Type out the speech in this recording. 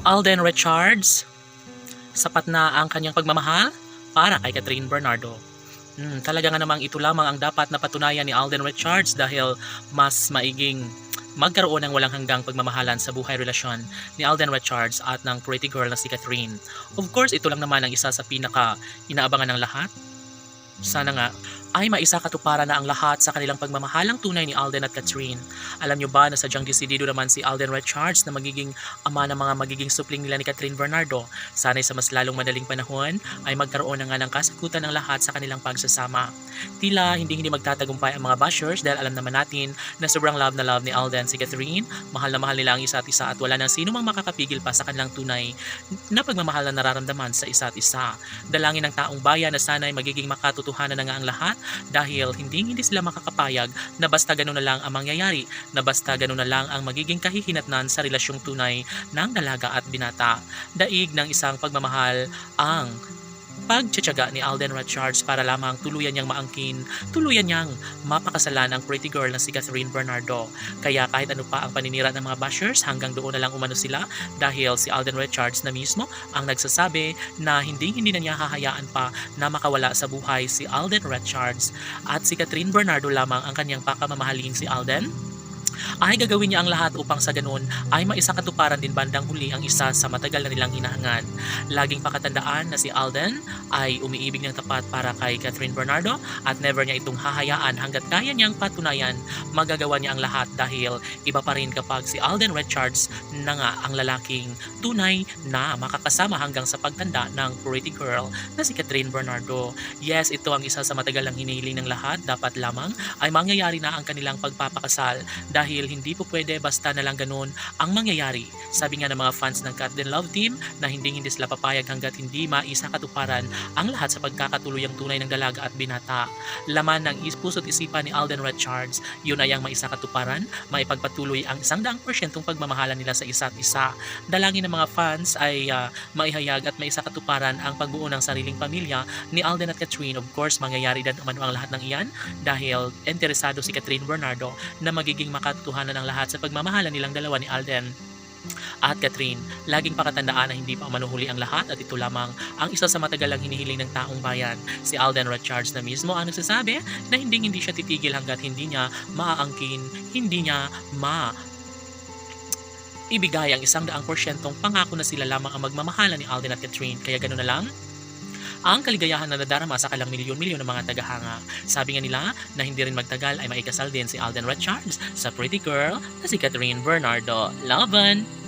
Alden Richards, sapat na ang kanyang pagmamahal para kay Catherine Bernardo. Talaga nga namang ito lamang ang dapat na patunayan ni Alden Richards dahil mas maiging magkaroon ng walang hanggang pagmamahalan sa buhay relasyon ni Alden Richards at ng pretty girl na si Catherine. Of course, ito lang naman ang isa sa pinaka inaabangan ng lahat. Sana nga ay maisakatuparan na ang lahat sa kanilang pagmamahalang tunay ni Alden at Catherine. Alam nyo ba na sadyang desidido naman si Alden Richards na magiging ama ng mga magiging supling nila ni Catherine Bernardo. Sana'y sa mas lalong madaling panahon ay magkaroon na nga ng kasagutan ng lahat sa kanilang pagsasama. Tila hindi magtatagumpay ang mga bashers dahil alam naman natin na sobrang love na love ni Alden si Catherine. Mahal na mahal nila ang isa't isa at wala nang sino mang makakapigil pa sa kanilang tunay na pagmamahal na nararamdaman sa isa't isa. Dalangin ng taong bayan na sana'y magiging makatotohanan na nga ang lahat dahil hindi sila makakapayag na basta ganun na lang ang mangyayari, na basta ganun na lang ang magiging kahihinatnan sa relasyong tunay ng dalaga at binata. Daig ng isang pagmamahal ang pagtsatsaga ni Alden Richards para lamang tuluyan niyang maangkin, tuluyan niyang mapakasalan ang pretty girl na si Catherine Bernardo. Kaya kahit ano pa ang paninira ng mga bashers, hanggang doon na lang umano sila dahil si Alden Richards na mismo ang nagsasabi na hindi na niya hahayaan pa na makawala sa buhay si Alden Richards at si Catherine Bernardo lamang ang kanyang pakamamahalin si Alden ay gagawin niya ang lahat upang sa ganun ay maisakatuparan din bandang huli ang isa sa matagal na nilang hinahangad. Laging pakatandaan na si Alden ay umiibig ng tapat para kay Catherine Bernardo at never niya itong hahayaan hanggat kaya niyang patunayan magagawa niya ang lahat dahil iba pa rin kapag si Alden Richards na nga ang lalaking tunay na makakasama hanggang sa pagtanda ng pretty girl na si Catherine Bernardo. Yes, ito ang isa sa matagal lang hinihiling ng lahat. Dapat lamang ay mangyayari na ang kanilang pagpapakasal dahil hindi po pwede basta na lang ganun ang mangyayari. Sabi nga ng mga fans ng Cat Den Love Team na hindi sila papayag hanggat hindi maisakatuparan ang lahat sa pagkakatuluyang tunay ng dalaga at binata. Laman ng puso't isipan ni Alden Richards, yun ay ang maisakatuparan, maipagpatuloy ang 100% pagmamahalan nila sa isa't isa. Dalangin ng mga fans ay maihayag at maisakatuparan ang pagbuo ng sariling pamilya ni Alden at Catherine. Of course, mangyayari din umano ang lahat ng iyan dahil interesado si Catherine Bernardo na magiging makatotohanan ng lahat sa pagmamahalan nilang dalawa ni Alden at Catherine. Laging pakatandaan na hindi pa manuhuli ang lahat at ito lamang ang isa sa matagal lang hinihiling ng taong bayan. Si Alden Richards na mismo ang nagsasabi na hindi siya titigil hanggat hindi niya maaangkin, hindi niya ibigay ang 100% pangako na sila lamang ang magmamahalan ni Alden at Catherine. Kaya ganoon na lang ang kaligayahan na nadarama sa kalang milyon-milyon ng mga tagahanga. Sabi nga nila na hindi rin magtagal ay maikasal din si Alden Richards sa pretty girl na si Catherine Bernardo. Laban!